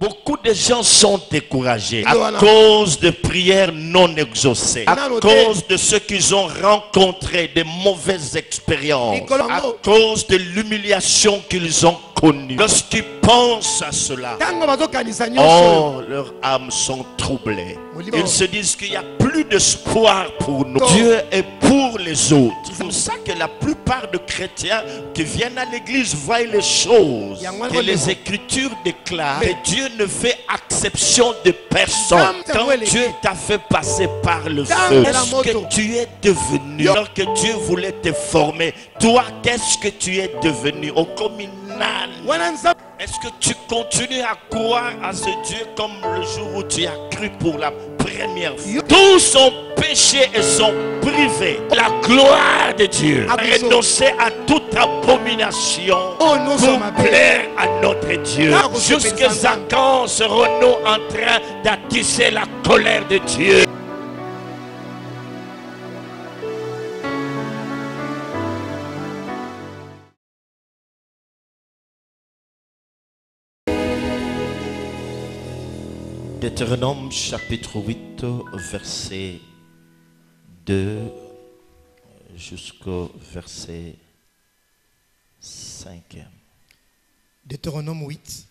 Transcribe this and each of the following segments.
Beaucoup de gens sont découragés à cause de prières non exaucées, à cause de ce qu'ils ont rencontré, de mauvaises expériences, à cause de l'humiliation qu'ils ont connue. Lorsqu'ils pensent à cela, oh, leurs âmes sont troublées. Ils se disent qu'il n'y a plus d'espoir pour nous. Dieu est pour les autres. C'est comme ça que la plupart de chrétiens qui viennent à l'église voient les choses que les Écritures déclarent. Et Dieu ne fait exception de personne. Quand Dieu t'a fait passer par le feu, qu'est-ce que tu es devenu? Alors que Dieu voulait te former, toi, qu'est-ce que tu es devenu? Au communal. Est-ce que tu continues à croire à ce Dieu comme le jour où tu as cru pour la première fois? Tous sont péchés et sont privés de la gloire de Dieu. Renoncer à toute abomination pour plaire à notre Dieu. Jusqu'à quand serons-nous en train d'attiser la colère de Dieu? Deutéronome chapitre 8, verset 2 jusqu'au verset 5. Deutéronome 8,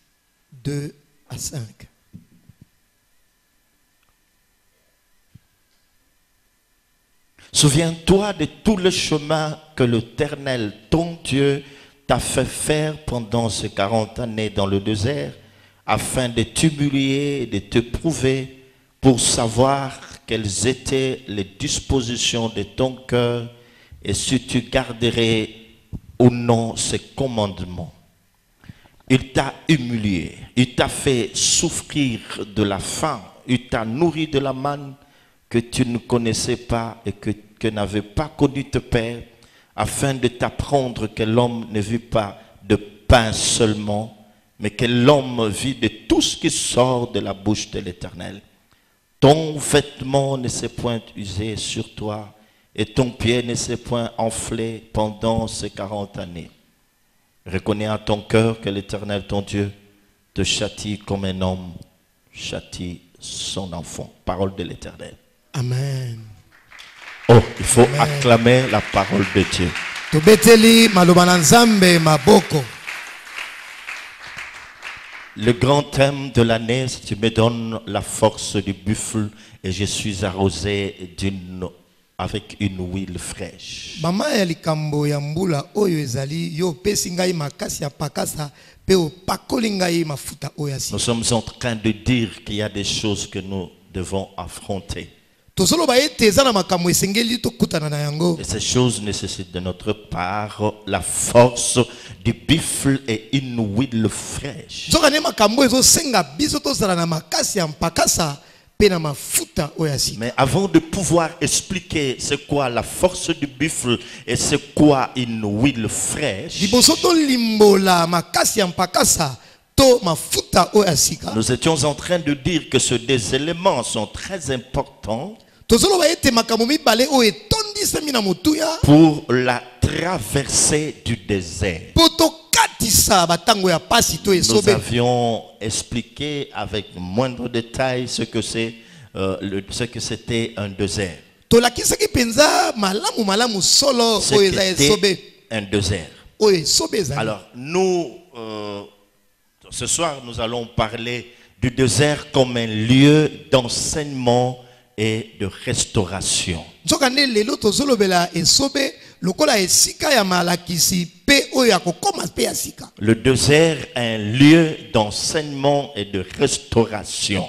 2 à 5. Souviens-toi de tout le chemin que l'Éternel, ton Dieu, t'a fait faire pendant ces 40 années dans le désert, afin de t'humilier et de te prouver pour savoir quelles étaient les dispositions de ton cœur et si tu garderais ou non ces commandements. Il t'a humilié, il t'a fait souffrir de la faim, il t'a nourri de la manne que tu ne connaissais pas et que n'avait pas connu tes pères, afin de t'apprendre que l'homme ne vit pas de pain seulement, mais que l'homme vit de tout ce qui sort de la bouche de l'Éternel. Ton vêtement ne s'est point usé sur toi, et ton pied ne s'est point enflé pendant ces 40 années. Reconnais à ton cœur que l'Éternel, ton Dieu, te châtie comme un homme châtie son enfant. Parole de l'Éternel. Amen. Oh, il faut acclamer la parole de Dieu. Tobeteli malobana nzambe maboko. Le grand thème de l'année, tu me donnes la force du buffle et je suis arrosé avec une huile fraîche. Mama ya likambo ya mbula oyo ezali yo pesi ngai makasi ya pakasa pe o pakoli ngai mafuta oyo asi. Nous sommes en train de dire qu'il y a des choses que nous devons affronter. Et ces choses nécessitent de notre part la force du buffle et une huile fraîche. Mais avant de pouvoir expliquer c'est quoi la force du buffle et c'est quoi une huile fraîche, nous étions en train de dire que ces deux éléments sont très importants pour la traversée du désert. Nous avions expliqué avec moindre détail ce que c'était un désert. C'était un désert. Alors nous, ce soir, nous allons parler du désert comme un lieu d'enseignement et de restauration. Le désert est un lieu d'enseignement et de restauration.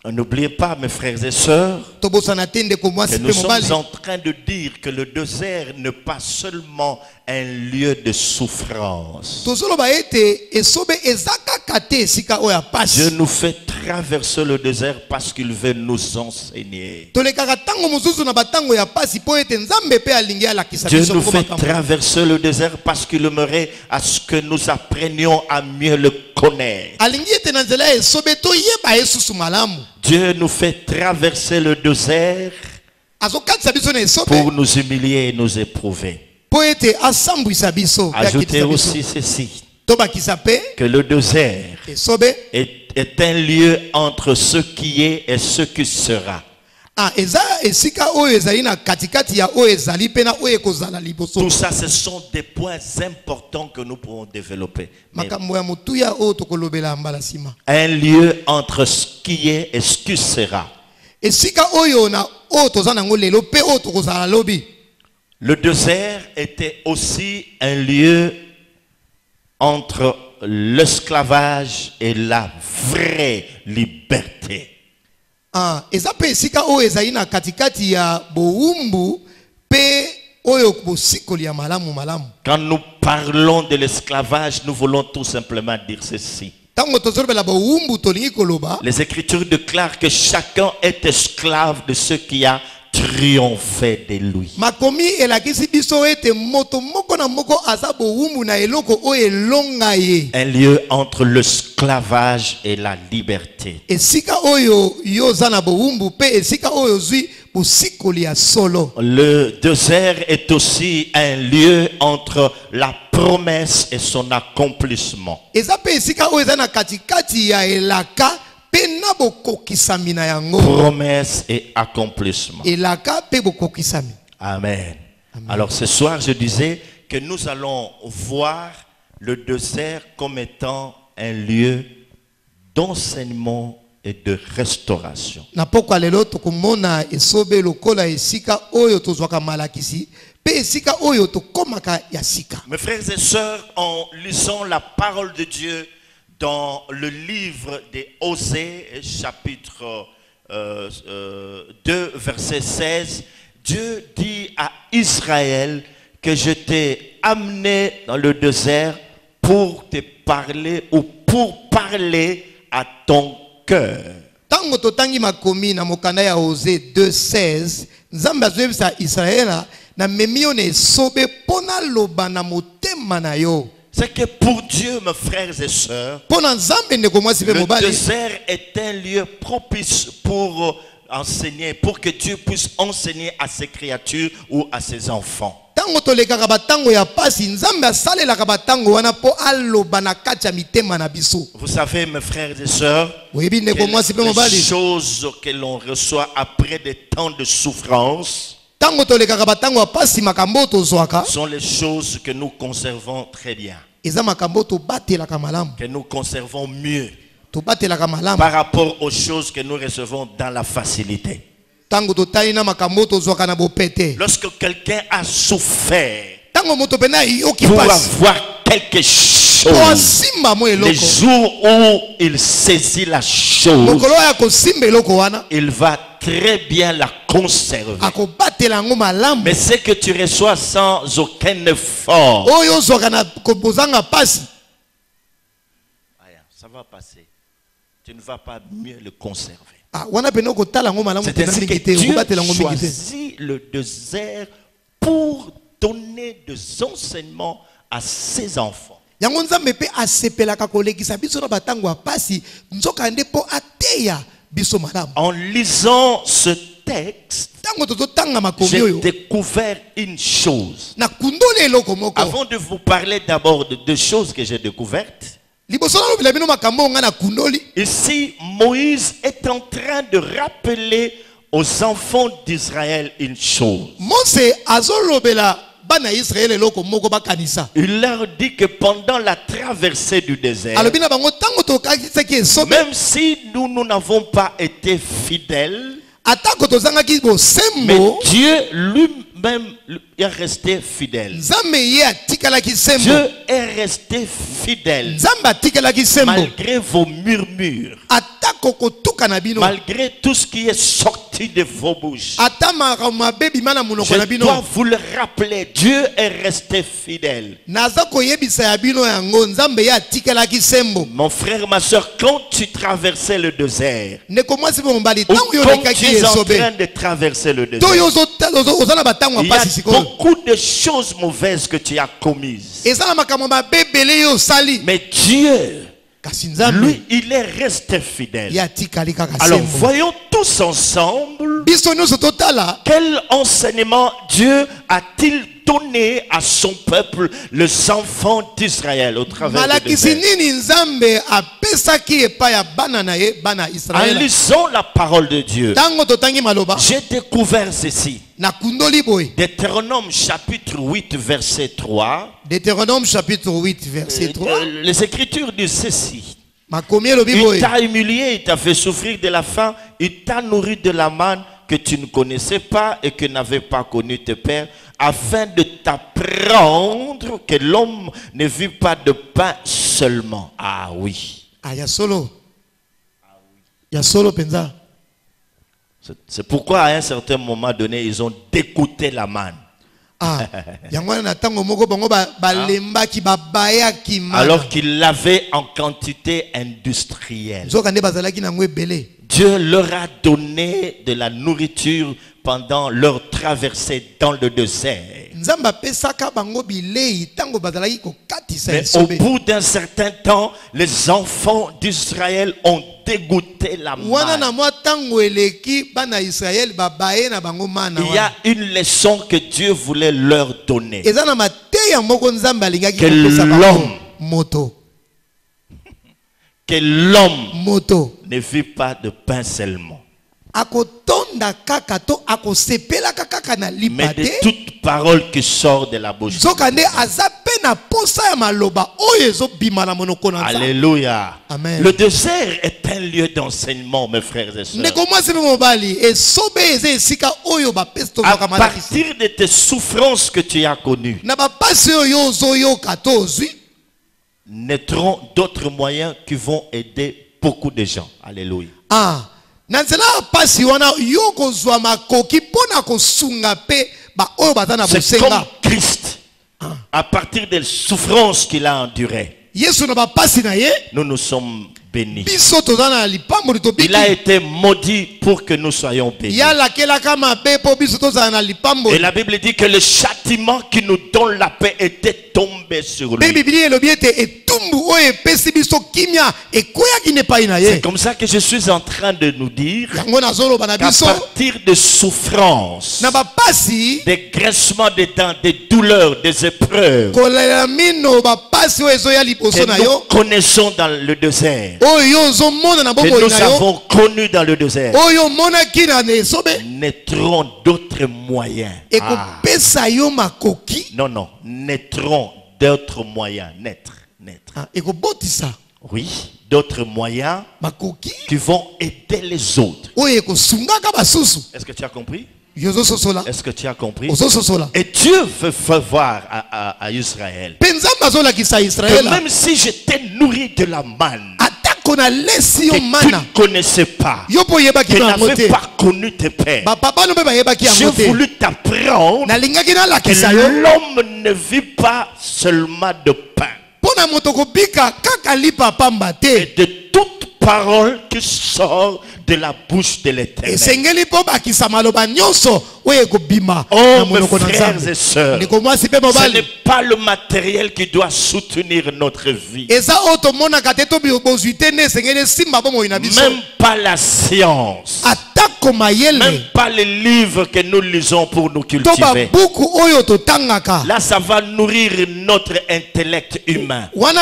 N'oubliez pas, mes frères et sœurs, que nous sommes en train de dire que le désert n'est pas seulement un lieu de souffrance. Dieu nous fait traverser le désert parce qu'il veut nous enseigner. Dieu nous fait traverser le désert parce qu'il aimerait à ce que nous apprenions à mieux le connaître. Dieu nous fait traverser le désert pour nous humilier et nous éprouver. Ajoutez aussi ceci, que le désert est un lieu entre ce qui est et ce qui sera. Tout ça, ce sont des points importants que nous pourrons développer. Un lieu entre ce qui est et ce qui sera. Le désert était aussi un lieu entre l'esclavage et la vraie liberté. Quand nous parlons de l'esclavage, nous voulons tout simplement dire ceci. Les Écritures déclarent que chacun est esclave de ce qui a triomphé de lui. Un lieu entre l'esclavage et la liberté. Le désert est aussi un lieu entre la promesse et son accomplissement. Promesse et accomplissement. Amen. Alors ce soir, je disais que nous allons voir le désert comme étant un lieu d'enseignement et de restauration. Mes frères et sœurs, en lisant la parole de Dieu dans le livre des Osée, chapitre 2, verset 16, Dieu dit à Israël que je t'ai amené dans le désert pour te parler ou pour parler à ton cœur. C'est que pour Dieu, mes frères et sœurs, le désert est un lieu propice pour enseigner, pour que Dieu puisse enseigner à ses créatures ou à ses enfants. Vous savez, mes frères et sœurs, les choses que l'on reçoit après des temps de souffrance sont les choses que nous conservons très bien, que nous conservons mieux par rapport aux choses que nous recevons dans la facilité. Lorsque quelqu'un a souffert pour avoir quelque chose, le jour où il saisit la chose, il va très bien la conserver. Mais ce que tu reçois sans aucun effort, ça va passer. Tu ne vas pas mieux le conserver. C'est ainsi que Dieu choisit le désert pour donner des enseignements à ses enfants. En lisant ce texte, j'ai découvert une chose. Avant de vous parler d'abord de deux choses que j'ai découvertes, ici, Moïse est en train de rappeler aux enfants d'Israël une chose. Il leur dit que pendant la traversée du désert, même si nous n'avons pas été fidèles, mais Dieu lui-même est resté fidèle. Dieu est resté fidèle malgré vos murmures, malgré tout ce qui est sorti de vos bouches. Je dois vous le rappeler, Dieu est resté fidèle. Mon frère, ma soeur, quand tu traversais le désert, ou quand tu es en train de traverser le désert, il y a beaucoup de choses mauvaises que tu as commises. Mais Dieu, lui, il est resté fidèle. Alors voyons tous ensemble quel enseignement Dieu a-t-il donné à son peuple, les enfants d'Israël, au travers de en lisant la parole de Dieu, j'ai découvert ceci. Deutéronome chapitre 8 verset 3. Deutéronome chapitre 8 verset 3. Les Écritures disent ceci. Il t'a humilié, il t'a fait souffrir de la faim, il t'a nourri de la manne que tu ne connaissais pas et que n'avaient pas connu tes pères, afin de t'apprendre que l'homme ne vit pas de pain seulement. Ah oui. Ah, il y a solo. Il y a solo penza. C'est pourquoi à un certain moment donné, ils ont dégoûté la manne. Alors qu'il l'avait en quantité industrielle. Dieu leur a donné de la nourriture pendant leur traversée dans le désert. Mais au bout d'un certain temps, les enfants d'Israël ont dégoûté la manne. Il y a une leçon que Dieu voulait leur donner. Que l'homme ne vit pas de pain seulement, mais de toute parole qui sort de la bouche. Alléluia. Amen. Le désert est un lieu d'enseignement, mes frères et sœurs. À partir de tes souffrances que tu as connues, naîtront d'autres moyens qui vont aider beaucoup de gens. Alléluia. C'est comme Christ. À partir des souffrances qu'il a endurées, nous nous sommes bénis. Il a été maudit pour que nous soyons bénis. Et la Bible dit que le châtiment qui nous donne la paix était tombé sur lui. C'est comme ça que je suis en train de nous dire qu'à partir de souffrances, des graissements des dents, des douleurs, des épreuves que nous connaissons dans le désert, que nous avons connu dans le désert, naîtront d'autres moyens. Non, naîtront d'autres moyens. Naître. Oui, d'autres moyens qui vont aider les autres. Est-ce que tu as compris? Est-ce que tu as compris? Et Dieu veut faire voir à Israël que même si je t'ai nourri de la manne que tu ne connaissais pas, que tu n'avais pas connu tes pères, j'ai voulu t'apprendre que l'homme ne vit pas seulement de pain, et de toute parole qui sort de la bouche de l'Éternel. Oh mes frères et sœurs, ce n'est pas le matériel qui doit soutenir notre vie, même pas la science, même pas les livres que nous lisons pour nous cultiver. Là ça va nourrir notre intellect humain, mais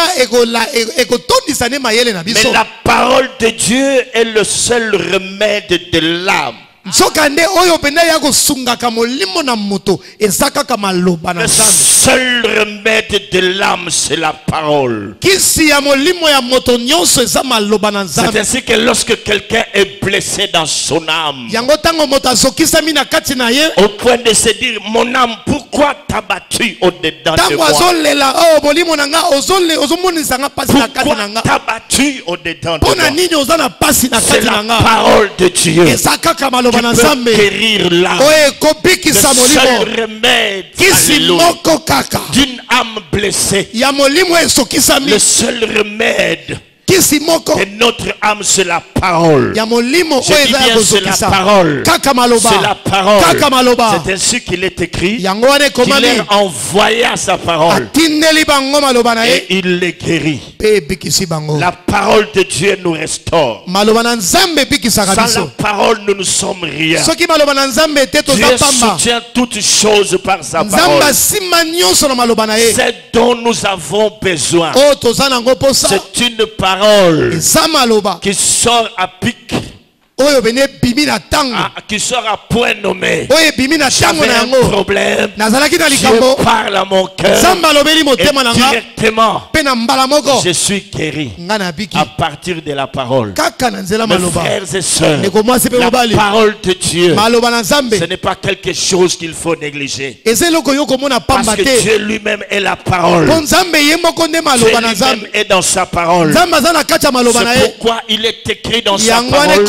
la parole de Dieu est le seul remède de l'âme. Le seul remède de l'âme, c'est la parole. C'est ainsi que lorsque quelqu'un est blessé dans son âme, au point de se dire, mon âme, pourquoi t'as battu au-dedans de moi? Pourquoi t'as battu au-dedans de moi? C'est la parole de Dieu qui peut guérir l'âme. Le seul remède d'une âme blessée, le seul remède que notre âme c'est la parole. Je dis bien c'est la parole. C'est la parole. C'est ainsi qu'il est écrit qu'il leur envoya sa parole et il les guérit. La parole de Dieu nous restaure. Sans la parole nous ne sommes rien. Dieu soutient toutes choses par sa parole. C'est dont nous avons besoin. C'est une parole qui sort à pic, qui sort à point nommé. J'avais un problème, je parle à mon cœur et directement je suis guéri à partir de la parole. Mes frères et sœurs, la parole de Dieu, ce n'est pas quelque chose qu'il faut négliger, parce que Dieu lui-même est la parole. Dieu lui-même est dans sa parole. C'est pourquoi il est écrit dans sa parole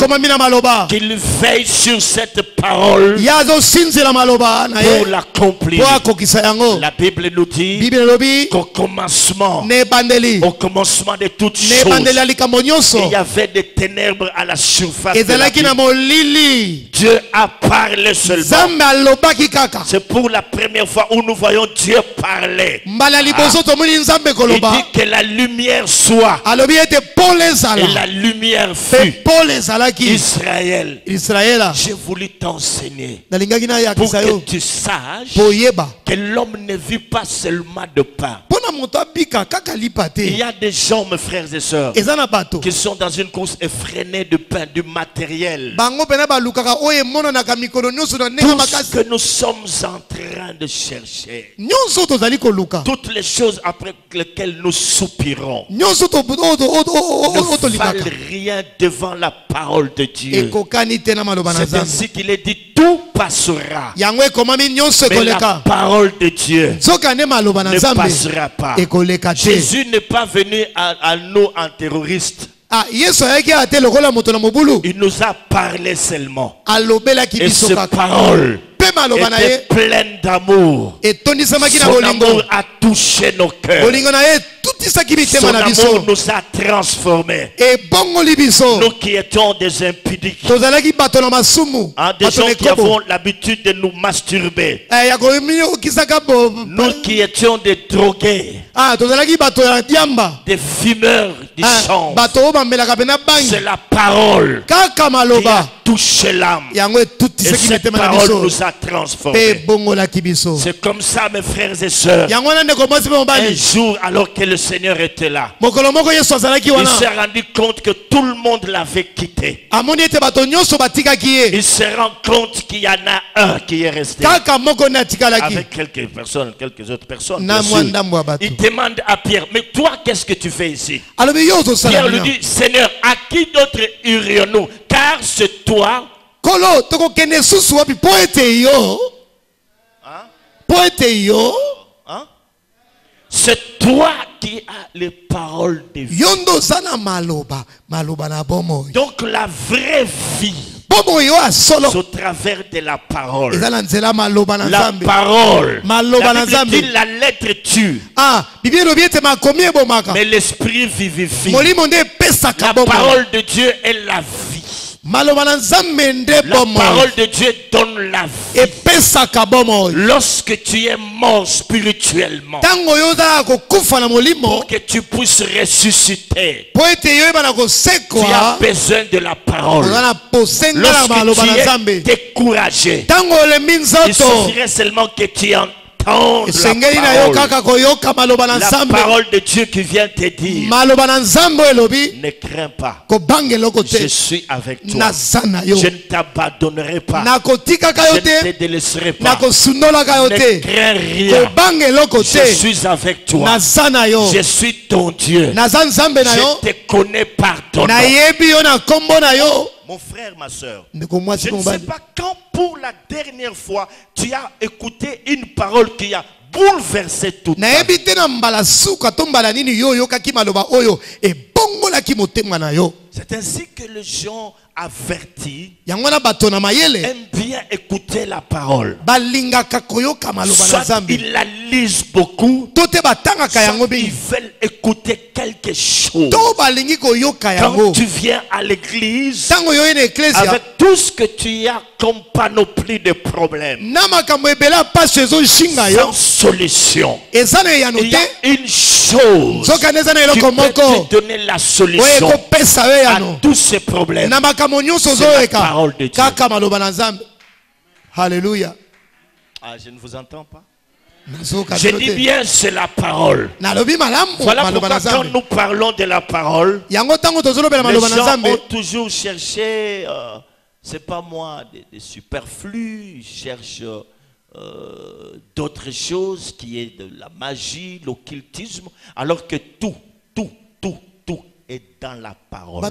qu'il veille sur cette parole pour l'accomplir. La Bible nous dit qu'au commencement de toutes choses, il y avait des ténèbres à la surface de la vie. Dieu a parlé seulement. C'est pour la première fois où nous voyons Dieu parler. Il dit que la lumière soit, et la lumière fut. Israël, j'ai voulu t'enseigner pour que tu saches que l'homme ne vit pas seulement de pain. Il y a des gens, mes frères et sœurs, qui sont dans une course effrénée de pain, du matériel. Tout ce que nous sommes en train de chercher, toutes les choses après lesquelles nous soupirons, ne valent rien devant la parole de Dieu. C'est ainsi qu'il est dit, tout passera, mais la parole de Dieu ne passera pas. Jésus n'est pas venu à nous en terroriste. Il nous a parlé seulement, et cette parole était pleine d'amour. Son amour a touché nos cœurs. Son amour nous a transformés. Nous qui étions des impudiques, des gens qui avons l'habitude de nous masturber, nous qui étions des drogués, des fumeurs du champ, c'est la parole qui a touché l'âme. Et cette parole nous a transformés. C'est comme ça, mes frères et sœurs. Un jour, alors que le Seigneur était là, il s'est rendu compte que tout le monde l'avait quitté. Il se rend compte qu'il y en a un qui est resté avec quelques autres personnes. Il demande à Pierre, mais toi, qu'est-ce que tu fais ici? Pierre lui dit, Seigneur, à qui d'autre irions-nous? Car c'est toi. C'est toi qui as les paroles de vie. Donc la vraie vie, c'est au travers de la parole. La parole. La Bible dit la lettre tue, mais l'esprit vivifie. La parole de Dieu est la vie. La parole de Dieu donne la vie. Lorsque tu es mort spirituellement, pour que tu puisses ressusciter, tu as besoin de la parole. Lorsque tu es découragé, il suffirait seulement que tu entends la parole de Dieu qui vient te dire, ne crains pas, je suis avec toi, je ne t'abandonnerai pas, je ne te délaisserai pas, ne crains rien, je suis avec toi, je suis ton Dieu, je te connais par ton nom. Mon frère, ma soeur, je ne sais pas quand pour la dernière fois tu as écouté une parole qui a bouleversé toute ta vie. C'est ainsi que les gens avertis aiment bien écouter la parole. Soit ils la lisent beaucoup, soit ils veulent écouter quelque chose. Quand tu viens à l'église, avec tout ce que tu as comme panoplie de problèmes, sans solution, il y a une chose qui peut te donner la solution à tous ces problèmes. C'est la parole de Dieu. Alléluia. Ah, je ne vous entends pas. Je dis bien, c'est la parole. Voilà pourquoi quand nous parlons de la parole, les gens ont toujours cherché, c'est pas moi, des superflus, ils cherchent d'autres choses qui est de la magie, l'occultisme, alors que tout est dans la parole. Le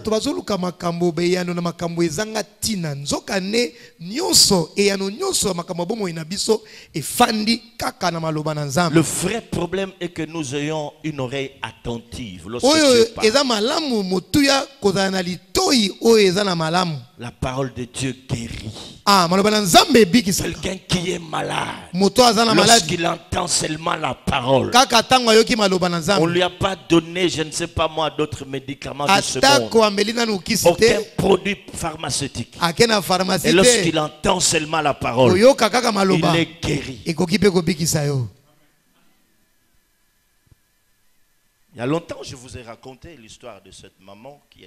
vrai problème est que nous ayons une oreille attentive lorsque tu parles. La parole de Dieu guérit. Quelqu'un qui est malade, lorsqu'il entend seulement la parole, on ne lui a pas donné, je ne sais pas moi, d'autres médicaments de ce monde, aucun produit pharmaceutique. Et lorsqu'il entend seulement la parole, il est guéri. Il y a longtemps, je vous ai raconté l'histoire de cette maman qui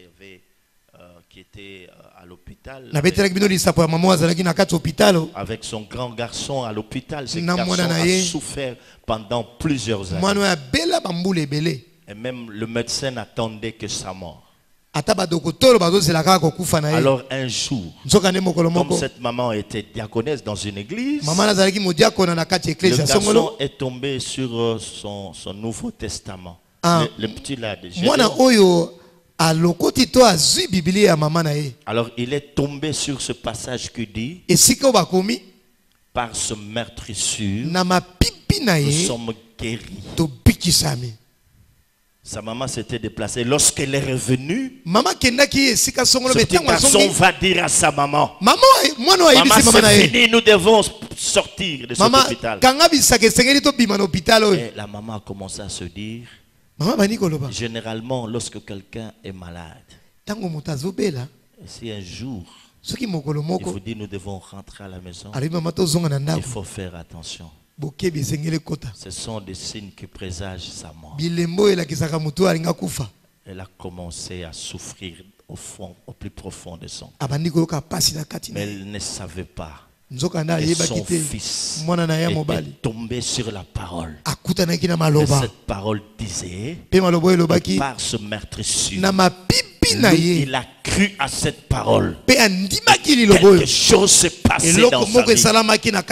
était à l'hôpital avec son grand garçon à l'hôpital. Ce garçon a souffert pendant plusieurs années. Et même le médecin n'attendait que sa mort. Alors un jour, comme cette maman était diaconesse dans une église, le garçon est tombé sur son Nouveau Testament. Le petit là de Jésus. Alors il est tombé sur ce passage qui dit: par ce meurtrissure, nous sommes guéris. Sa maman s'était déplacée. Lorsqu'elle est revenue, ce petit garçon va dire à sa maman: maman, c'est fini, nous devons sortir de cet hôpital. Et la maman a commencé à se dire: généralement, lorsque quelqu'un est malade, et si un jour il vous dit nous devons rentrer à la maison, il faut faire attention. Ce sont des signes qui présagent sa mort. Elle a commencé à souffrir au fond, au plus profond de son cœur. Mais elle ne savait pas. Et son fils était tombé sur la parole. Et cette parole disait: par ce meurtrissure, lui, il a cru à cette parole. Quelque chose s'est passé dans sa vie.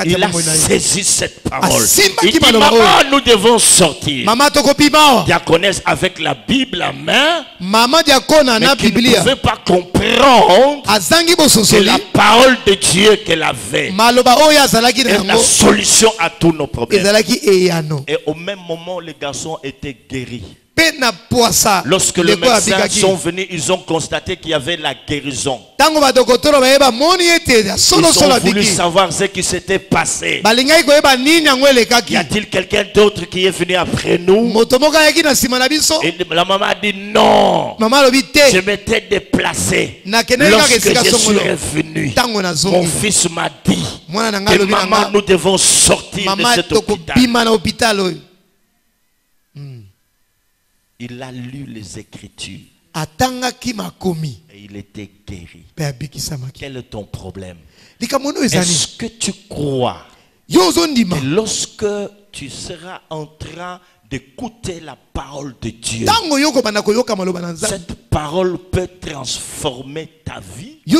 Il a saisi cette parole. Il dit: maman, nous devons sortir. Diaconesse avec la Bible à main, mais qui ne pouvait pas comprendre que la parole de Dieu qu'elle avait est la solution à tous nos problèmes. Et au même moment, le garçon était guéri. Lorsque les médecins sont venus, ils ont constaté qu'il y avait la guérison. Ils ont voulu savoir ce qui s'était passé. Y a-t-il quelqu'un d'autre qui est venu après nous? Et la maman a dit: non, je m'étais déplacé. Lorsque je suis revenu, mon fils m'a dit que maman, nous devons sortir de cet hôpital. Il a lu les Écritures et il était guéri. Quel est ton problème? Est-ce que tu crois que lorsque tu seras en train d'écouter la parole de Dieu, cette parole peut transformer ta vie? C'est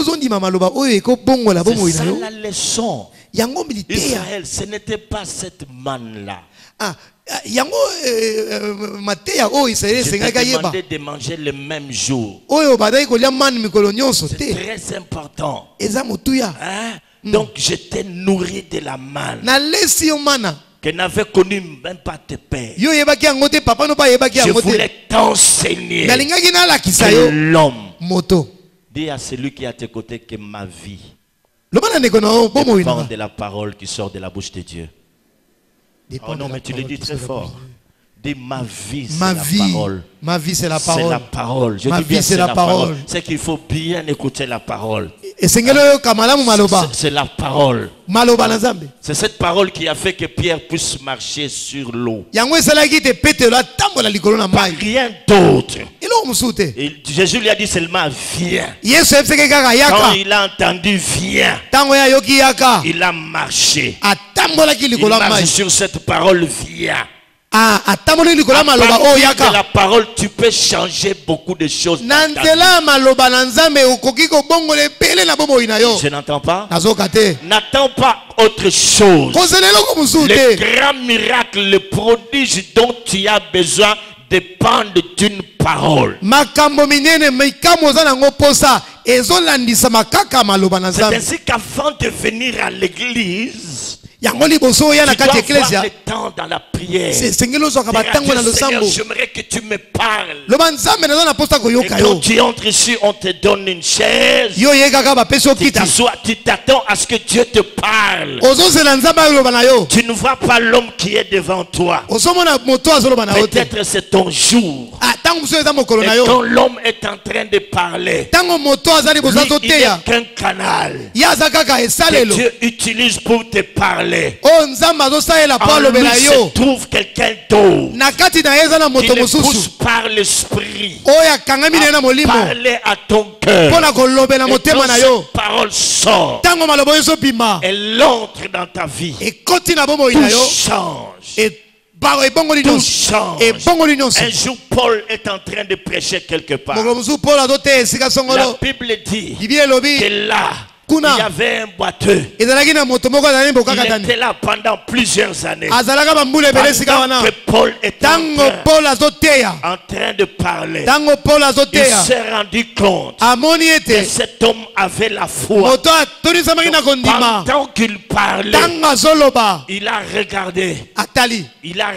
ça la leçon. Israël, ce n'était pas cette manne-là. Je t'ai demandé de manger le même jour. C'est très important. Hein? Donc je t'ai nourri de la manne que n'avait connu même pas tes pères. Je voulais t'enseigner que l'homme. Dis à celui qui est à tes côtés que ma vie dépend de la parole qui sort de la bouche de Dieu. Oh non, mais tu le dis très fort. Dis ma vie, c'est la parole. Ma vie, c'est la parole. C'est la parole. Je ma dis bien, vie, c'est la parole. C'est qu'il faut bien écouter la parole. C'est la parole. C'est cette parole qui a fait que Pierre puisse marcher sur l'eau. Pas rien d'autre. Jésus lui a dit seulement viens. Quand il a entendu viens, il a marché. Il marche sur cette parole viens. À partir de la parole, tu peux changer beaucoup de choses. Je n'entends pas. N'attends pas autre chose. Le grand miracle, le prodige dont tu as besoin dépendent d'une parole. C'est ainsi qu'avant de venir à l'église, tu dois avoir le temps dans la prière. Seigneur, j'aimerais que tu me parles. Et quand tu entres ici, on te donne une chaise. Tu t'attends à ce que Dieu te parle. Tu ne vois pas l'homme qui est devant toi. Peut-être c'est ton jour. Et quand l'homme est en train de parler, lui, il est qu'un canal que Dieu utilise pour te parler. En lui se trouve quelqu'un d'autre qui le pousse par l'esprit à parler à ton cœur. Et quand cette parole sort, elle entre dans ta vie. Tout change. Tout change. Un jour, Paul est en train de prêcher quelque part. La Bible dit que là, il y avait un boiteux. Il était là pendant plusieurs années. Pendant que Paul était en train de parler, il s'est rendu compte que cet homme avait la foi. Pendant qu'il parlait, il a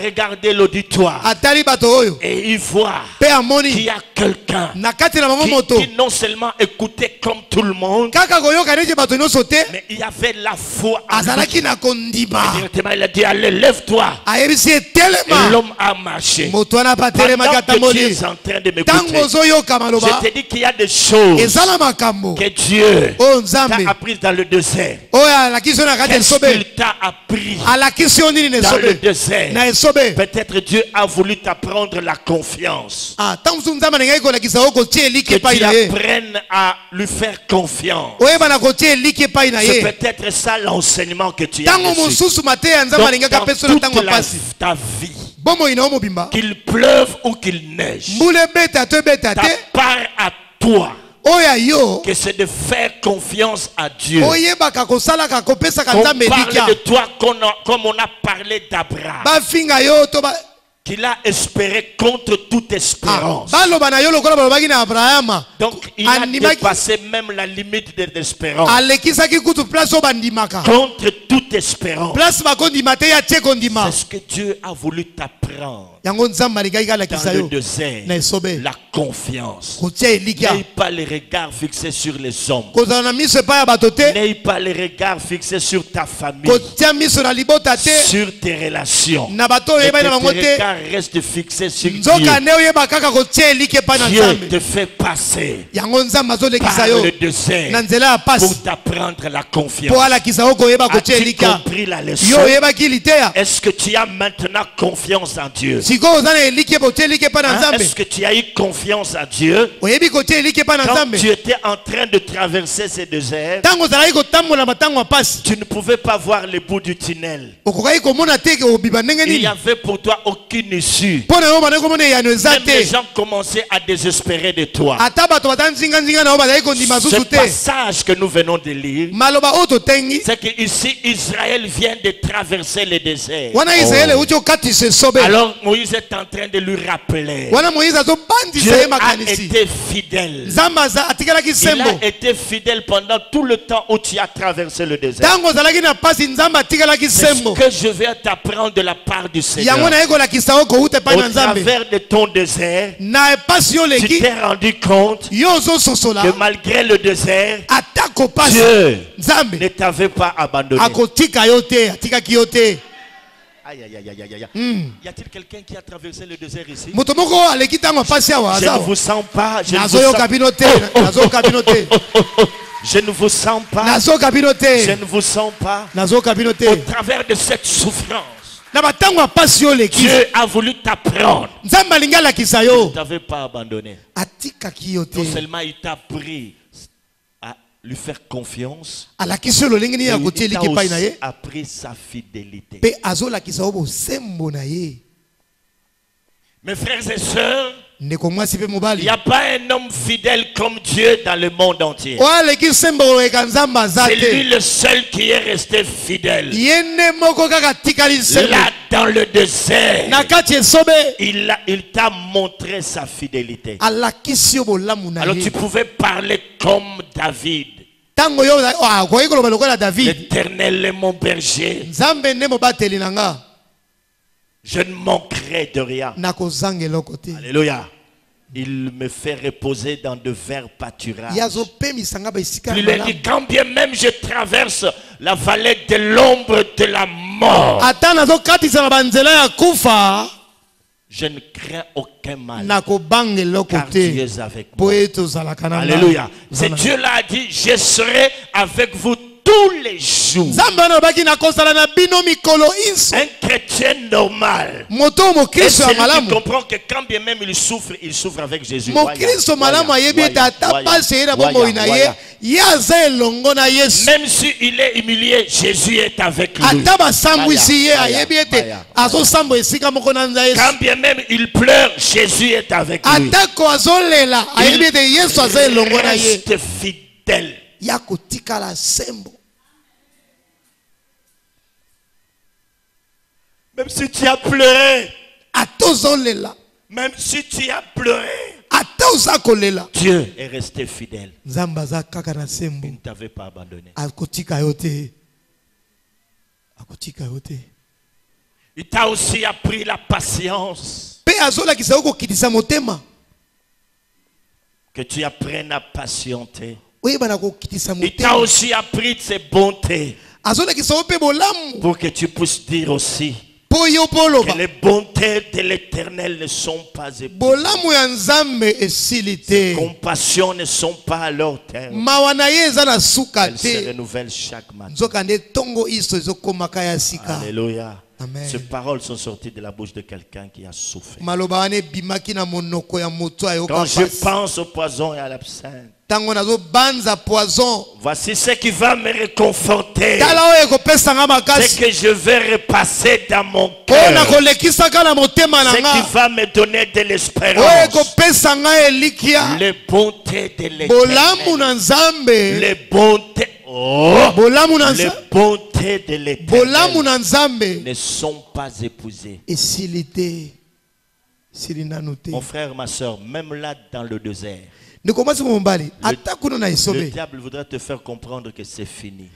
regardé l'auditoire et il voit qu'il y a quelqu'un qui non seulement écoutait comme tout le monde, mais il y avait la foi en lui. Directement, il a dit allez, lève-toi. Et l'homme a marché. Pendant que tu es en train de m'écouter, je te dis qu'il y a des choses que Dieu t'a apprises dans le désert. Qu'est-ce qu'il t'a appris dans le désert? Peut-être Dieu a voulu t'apprendre la confiance. Que tu apprennes à lui faire confiance. C'est peut-être ça l'enseignement que tu as reçu. Donc, dans toute ta vie, qu'il pleuve ou qu'il neige, ta part à toi, que c'est de faire confiance à Dieu. Qu'on parle de toi comme on a parlé d'Abraham, qu'il a espéré contre toute espérance. Donc il a dépassé même la limite de l'espérance. Contre toute espérance. C'est ce que Dieu a voulu t'apprendre. Dans le désert, la confiance. N'ayez pas les regards fixés sur les hommes. N'ayez pas les regards fixés sur ta famille, sur tes relations. Mais tes regards restent fixés sur Dieu. Dieu te fait passer par le désert pour t'apprendre la confiance. As-tu compris la leçon? Est-ce que tu as maintenant confiance en Dieu? Est-ce que tu as eu confiance à Dieu quand tu étais en train de traverser ce désert? Tu ne pouvais pas voir le bout du tunnel. Il n'y avait pour toi aucune issue. Même les gens commençaient à désespérer de toi. Ce passage que nous venons de lire, c'est qu'ici Israël vient de traverser le désert. Alors Moïse est en train de lui rappeler. Dieu a été fidèle. Il a été fidèle pendant tout le temps où tu as traversé le désert. C'est ce que je vais t'apprendre de la part du Seigneur. Au travers de ton désert, tu t'es rendu compte que malgré le désert, Dieu ne t'avait pas abandonné. Aïe, aïe, aïe, aïe, aïe. Y a-t-il quelqu'un qui a traversé le désert ici? Je ne vous sens pas. Je ne vous sens pas. Je ne vous sens pas. Je ne vous sens pas. Au travers de cette souffrance, Dieu a voulu t'apprendre. Il ne t'avait pas abandonné. Non seulement il t'a pris à lui faire confiance, il a aussi appris sa fidélité. Mes frères et sœurs, il n'y a pas un homme fidèle comme Dieu dans le monde entier. C'est lui le seul qui est resté fidèle. Là, dans le désert, il t'a montré sa fidélité. Alors tu pouvais parler comme David. L'Éternel est mon berger. Je ne manquerai de rien. Alléluia. Il me fait reposer dans de verts pâturages. Il a dit, quand bien même je traverse la vallée de l'ombre de la mort, je ne crains aucun mal, car Dieu est avec moi. Alléluia. C'est Dieu là a dit, je serai avec vous tous les jours. Un chrétien normal est celui qui comprend que quand bien même il souffre avec Jésus. Même s'il est humilié, Jésus est avec lui. Quand bien même il pleure, Jésus est avec lui. Il reste fidèle. Même si tu as pleuré, même si tu as pleuré, Dieu est resté fidèle. Il ne t'avait pas abandonné. Il t'a aussi appris la patience. Que tu apprennes à patienter. Il t'a aussi appris ses bontés. Pour que tu puisses dire aussi que les bontés de l'Éternel ne sont pas épuisées. Ses compassions ne sont pas à leur terme. Elles se renouvellent chaque matin. Alléluia. Amen. Ces paroles sont sorties de la bouche de quelqu'un qui a souffert. Quand je pense au poison et à l'absinthe, voici ce qui va me réconforter. Ce que je vais repasser dans mon cœur. Ce qui va me donner de l'espérance. Les bontés de l'Éternel. Les bontés. Les bontés de l'Éternel ne sont pas épousées. Mon frère, ma soeur, même là dans le désert, le diable voudrait te faire comprendre que c'est fini.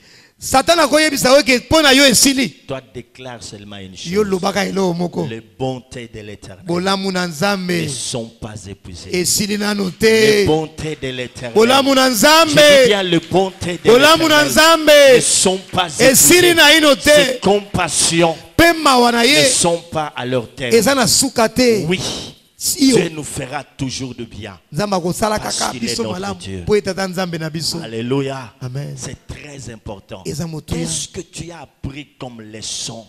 Toi déclare seulement une chose. Les bontés de l'Éternel ne sont pas épuisées. Les bontés de l'Éternel, je dis bien les bontés de l'Éternel ne sont pas épuisées. Ses compassions ne sont pas à leur terme. Oui, Dieu nous fera toujours de bien. Parce qu'il est notre Dieu. Alléluia. C'est très important. Qu'est-ce que tu as appris comme leçon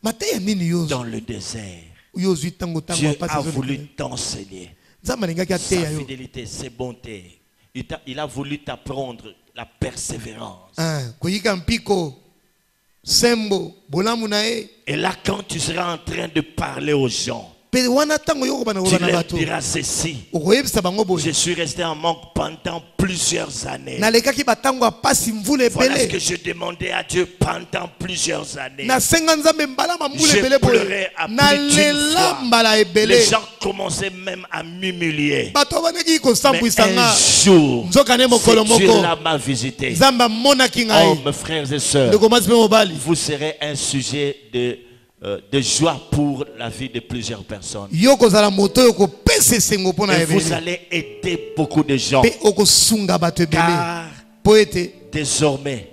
dans le désert? Dieu a voulu t'enseigner sa fidélité, ses bontés. Il a voulu t'apprendre la persévérance. Et là, quand tu seras en train de parler aux gens, Tu leur diras ceci. Je suis resté en manque pendant plusieurs années. Voilà ce que je demandais à Dieu pendant plusieurs années. Je pleurais à plus d'une fois. Les gens commençaient même à m'humilier. Mais un jour, Dieu m'a visité. Oh, mes frères et sœurs, vous serez un sujet de joie pour la vie de plusieurs personnes. Et vous allez aider beaucoup de gens. Car désormais,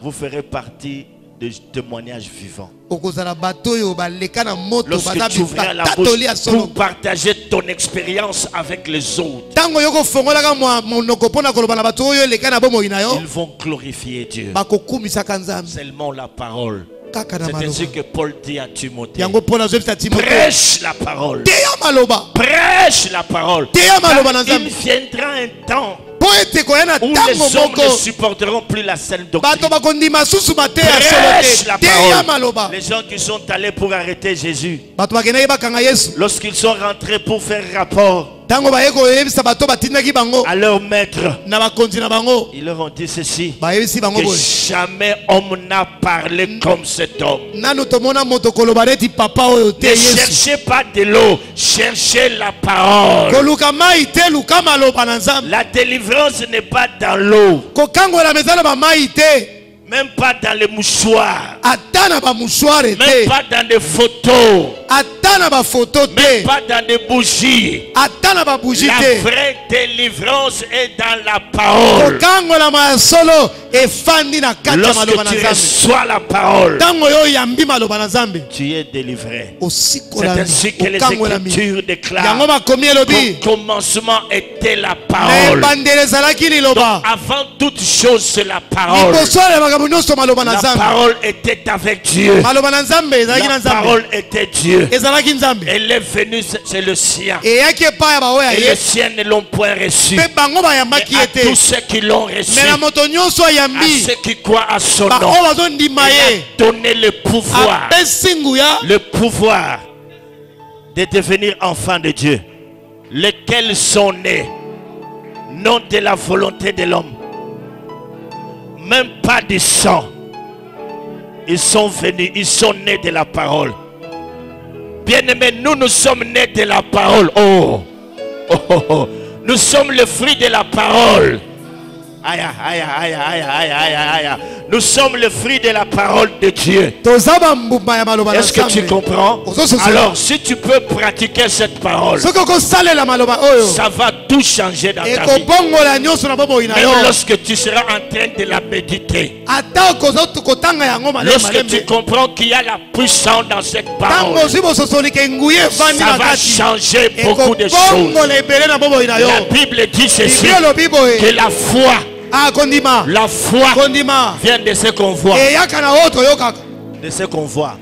vous ferez partie de témoignages vivants. Lorsque tu ouvres la bouche pour partager ton expérience avec les autres, ils vont glorifier Dieu. Seulement la parole. C'est ainsi que Paul dit à Timothée: prêche la parole. Prêche la parole. Il viendra un temps où les hommes ne supporteront plus la saine doctrine. Prêche la parole. Les gens qui sont allés pour arrêter Jésus, lorsqu'ils sont rentrés pour faire rapport à leur maître, ils leur ont dit ceci: que jamais homme n'a parlé comme cet homme. Ne cherchez pas de l'eau, cherchez la parole. La délivrance n'est pas dans l'eau, même pas dans les mouchoirs, même pas dans des photos, même pas dans des bougies. La vraie délivrance est dans la parole. Lorsque tu reçois la parole, tu es délivré. C'est ainsi que les Écritures déclarent: au commencement était la parole. Donc, avant toute chose, c'est la parole. La parole était avec Dieu. La parole était Dieu. Elle est venue, c'est le sien. Et les siens ne l'ont point reçu. Mais à tous ceux qui l'ont reçu, à ceux qui croient à son nom, il a donné le pouvoir de devenir enfants de Dieu, lesquels sont nés non de la volonté de l'homme, même pas du sang. Ils sont venus, ils sont nés de la parole. Bien-aimés, nous sommes nés de la parole. Nous sommes le fruit de la parole. Nous sommes le fruit de la parole de Dieu. Est-ce que tu comprends? Alors, si tu peux pratiquer cette parole, ça va tout changer dans ta vie. Même lorsque tu seras en train de la méditer, lorsque tu comprends qu'il y a la puissance dans cette parole, ça va changer beaucoup de choses. La Bible dit ceci, que la foi vient de ce qu'on voit. De ce qu'on voit.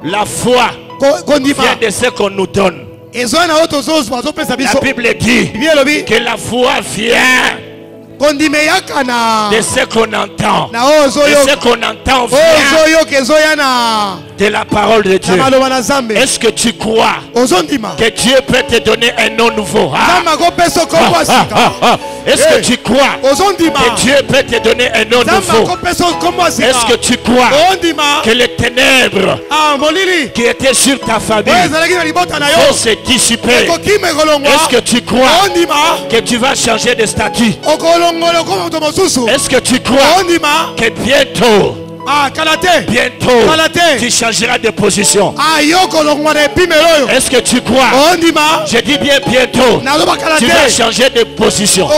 La foi vient de ce qu'on nous donne. La Bible dit que la foi vient de ce qu'on entend. De ce qu'on entend vient de la parole de Dieu. Est-ce que tu crois que Dieu peut te donner un nom nouveau? Est-ce que tu crois que Dieu peut te donner un nom nouveau? Est-ce que tu crois que les ténèbres qui étaient sur ta famille vont se dissiper? Est-ce que tu crois que tu vas changer de statut? Est-ce que tu crois que bientôt tu changeras de position? Est-ce que tu crois? Je dis bien bientôt, tu vas changer de position.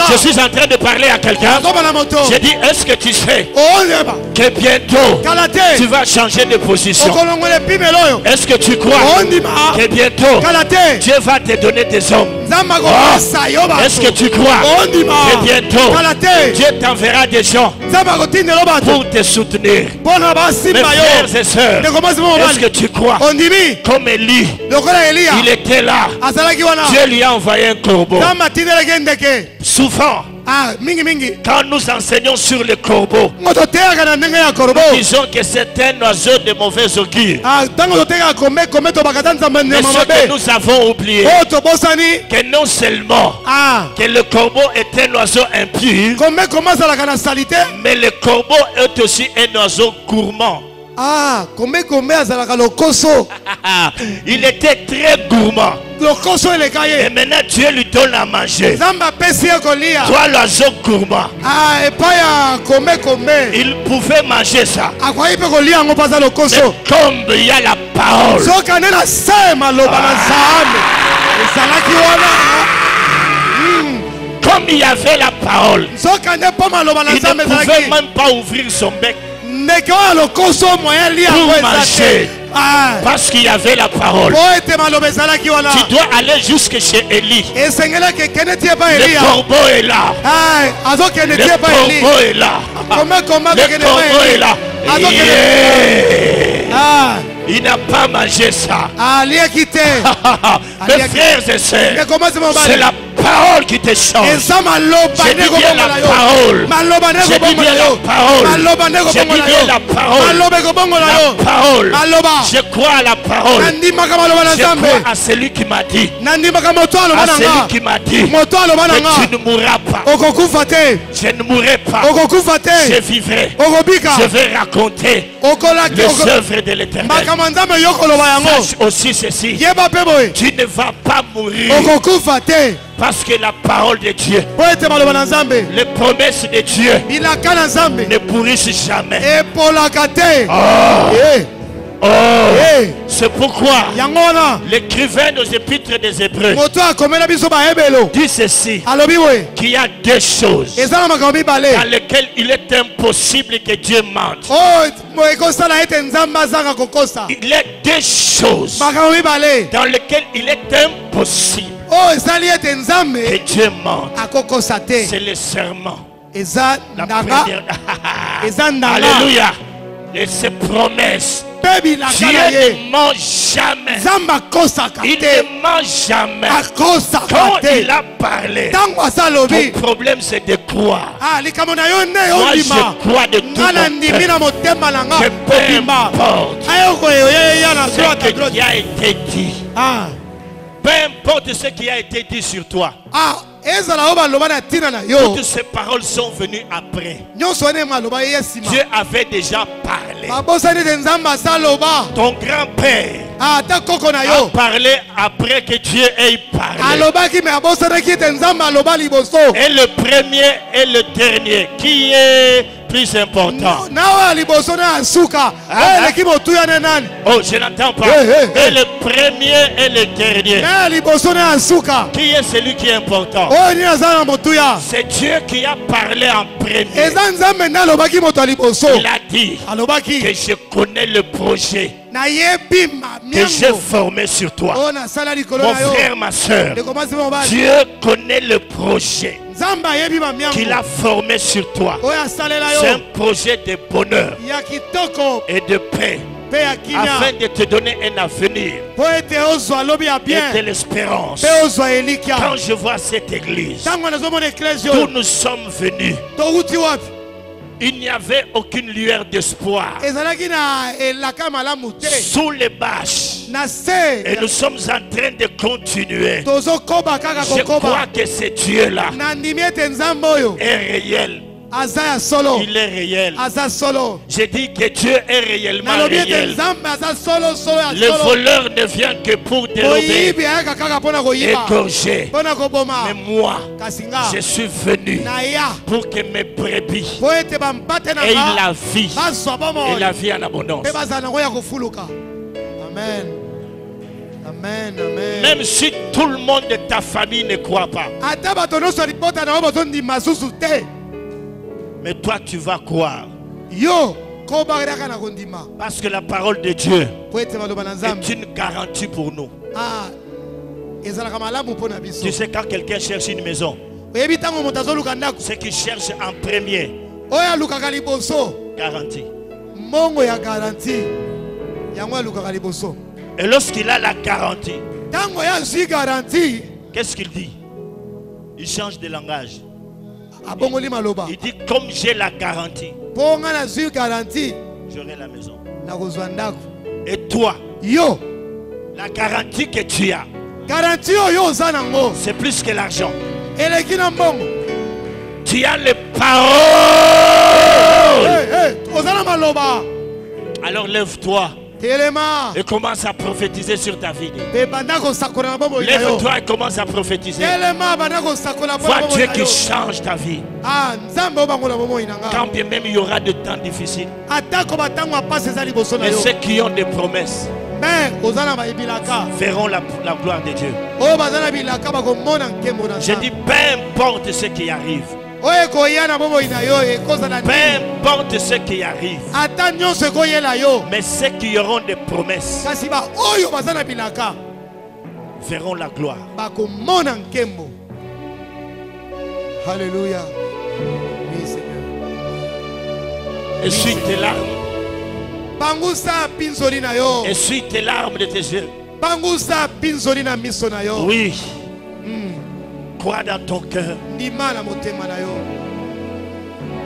Je suis en train de parler à quelqu'un. Je dis, est-ce que tu sais que bientôt tu vas changer de position? Est-ce que tu crois que bientôt Dieu va te donner des hommes? Est-ce que tu crois que bientôt Dieu t'enverra des gens pour te soutenir? Mes frères et sœurs, est-ce que tu crois? Comme Élie, il était là, Dieu lui a envoyé un corbeau. Souvent Quand nous enseignons sur le corbeau, nous disons que c'est un oiseau de mauvais augure. Mais ce que nous avons oublié, que non seulement que le corbeau est un oiseau impur, mais le corbeau est aussi un oiseau gourmand. Il était très gourmand. Et maintenant Dieu lui donne à manger. Toi l'oiseau gourmand, il pouvait manger ça. Mais comme il y a la parole, comme il y avait la parole, il ne pouvait même pas ouvrir son bec pour manger. Parce qu'il y avait la parole. Tu dois aller jusque chez Élie. Le corbeau est là. Le corbeau est là. Le corbeau est là. Il n'a pas mangé ça. Mes frères et sœurs, c'est la parole qui te change. Je dis bien la parole. Je dis bien la parole. Je dis bien la parole. La parole. Je crois à la parole. Je crois à celui qui m'a dit. À celui qui m'a dit que tu ne mourras pas. Je ne mourrai pas. Je vivrai. Je vais raconter les œuvres de l'Éternel. Sache aussi ceci. Tu ne vas pas mourir. Parce que la parole de Dieu, les promesses de Dieu ne pourrissent jamais. C'est pourquoi l'écrivain aux épîtres des Hébreux dit ceci, qu'il y a deux choses dans lesquelles il est impossible que Dieu mente. Il y a deux choses dans lesquelles il est impossible que Dieu mente. C'est le serment. La première. Alléluia. Et ses promesses. Dieu ne ment jamais. Il ne ment jamais. Quand il a parlé, ton problème c'est de croire. Moi je crois de tout mon cœur que peu importe ce qui a été dit, peu importe ce qui a été dit sur toi, toutes ces paroles sont venues après. Dieu avait déjà parlé. Ton grand-père a parlé après que Dieu ait parlé. Et le premier et le dernier, qui est plus important? Oh, je n'entends pas. Et le premier et le dernier, qui est celui qui est important? C'est Dieu qui a parlé en premier. Il a dit que je connais le projet que j'ai formé sur toi. Mon frère, ma soeur, Dieu connaît le projet qu'il a formé sur toi. C'est un projet de bonheur et de paix, afin de te donner un avenir et de l'espérance. Quand je vois cette église, d'où nous sommes venus, il n'y avait aucune lueur d'espoir sous les bâches. Et nous sommes en train de continuer. Je crois que ce Dieu-là est réel. Il est réel. J'ai dit que Dieu est réellement réel. Le voleur ne vient que pour dérober, égorger. Mais moi, je suis venu pour que mes brebis aient la vie, et la vie en abondance. Amen. Amen, amen. Même si tout le monde de ta famille ne croit pas, mais toi tu vas croire. Parce que la parole de Dieu est une garantie pour nous. Tu sais, quand quelqu'un cherche une maison, ce qu'il cherche en premier, garantie. Et lorsqu'il a la garantie, qu'est-ce qu'il dit? Il change de langage. Il dit comme j'ai la garantie, j'aurai la maison. Et toi, la garantie que tu as, c'est plus que l'argent. Tu as les paroles. Alors lève-toi et commence à prophétiser sur ta vie. Lève-toi et commence à prophétiser. Vois Dieu qui change ta vie. Quand bien même il y aura de temps difficiles. Mais ceux qui ont des promesses verront la gloire de Dieu. Je dis peu importe ce qui arrive. Peu importe ce qui arrive. Mais ceux qui auront des promesses verront la gloire. Alléluia. Oui, Seigneur. Essuie tes larmes. Essuie tes larmes de tes yeux. Oui. Crois dans ton cœur.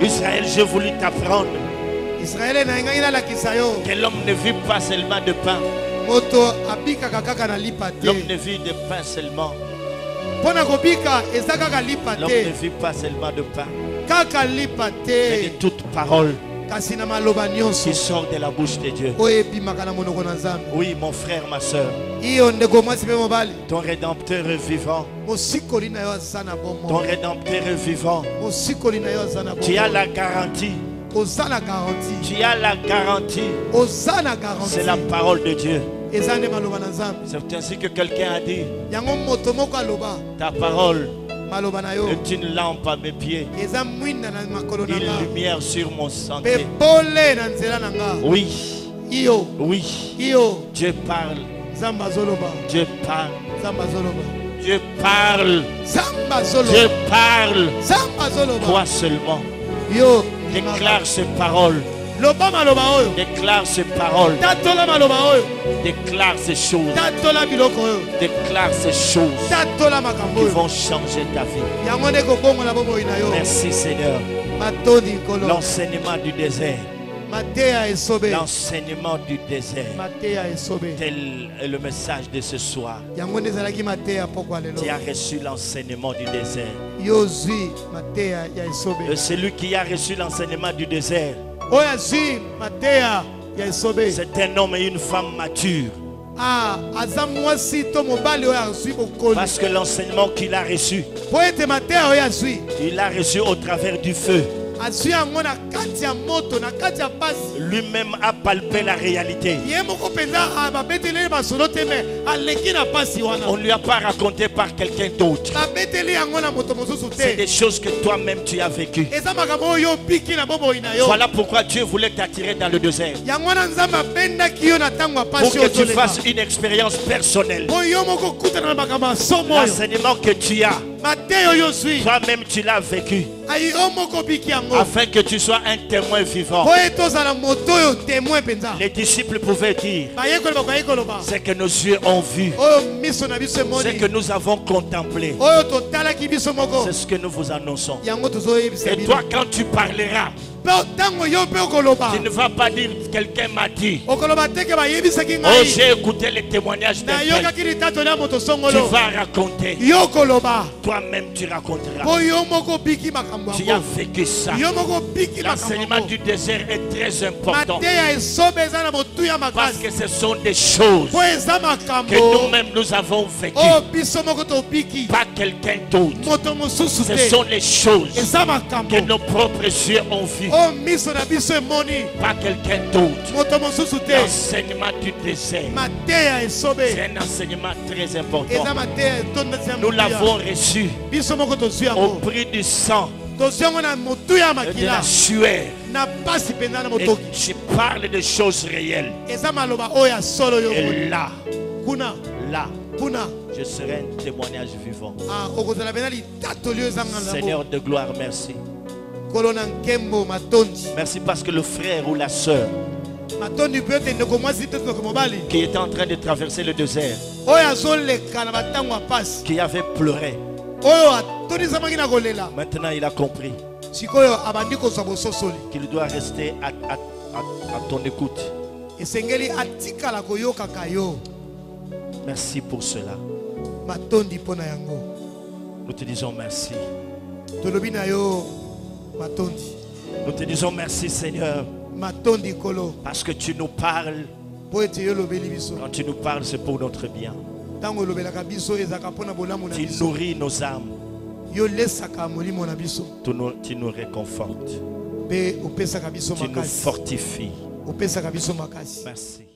Israël, j'ai voulu t'apprendre que l'homme ne vit pas seulement de pain. L'homme ne vit de pain seulement. L'homme ne vit pas seulement de pain, mais de toute parole qui sort de la bouche de Dieu. Oui, mon frère, ma soeur, ton Rédempteur est vivant. Ton Rédempteur est vivant. Tu as la garantie. Tu as la garantie. C'est la parole de Dieu. C'est ainsi que quelqu'un a dit: ta parole est une lampe à mes pieds, une lumière sur mon sentier. Oui, oui, Dieu parle. Dieu parle. Dieu parle. Dieu parle. Toi seulement. Déclare ces paroles. Déclare ces paroles. Déclare ces choses. Déclare ces choses qui vont changer ta vie. Merci Seigneur. L'enseignement du désert. L'enseignement du désert. Tel est le message de ce soir. Tu as reçu l'enseignement du désert. Et celui qui a reçu l'enseignement du désert, c'est un homme et une femme matures. Parce que l'enseignement qu'il a reçu, il l'a reçu au travers du feu. Lui-même a palpé la réalité. On ne lui a pas raconté par quelqu'un d'autre. C'est des choses que toi-même tu as vécues. Voilà pourquoi Dieu voulait t'attirer dans le désert, pour que tu fasses une expérience personnelle. L'enseignement que tu as, toi-même tu l'as vécu, afin que tu sois un témoin vivant. Les disciples pouvaient dire: c'est que nos yeux ont vu, c'est que nous avons contemplé, c'est ce que nous vous annonçons. Et toi, quand tu parleras, tu ne vas pas dire quelqu'un m'a dit, oh j'ai écouté les témoignages de quelqu'un. Tu vas raconter. Toi-même tu raconteras. Tu as vécu ça. L'enseignement du désert est très important, parce que ce sont des choses que nous-mêmes nous avons vécues, pas quelqu'un d'autre. Ce sont les choses que nos propres yeux ont vues, pas quelqu'un d'autre. L'enseignement du désert, c'est un enseignement très important. Nous l'avons reçu au prix du sang et de la sueur. Et je parle de choses réelles. Et là, je serai un témoignage vivant. Seigneur de gloire, merci. Merci parce que le frère ou la soeur qui était en train de traverser le désert, qui avait pleuré, Maintenant, il a compris qu'il doit rester à ton écoute. Merci pour cela. Nous te disons merci. Nous te disons merci, Seigneur, parce que tu nous parles. Quand tu nous parles, c'est pour notre bien. Tu nourris nos âmes. Tu nous réconfortes. Tu nous fortifies. Merci.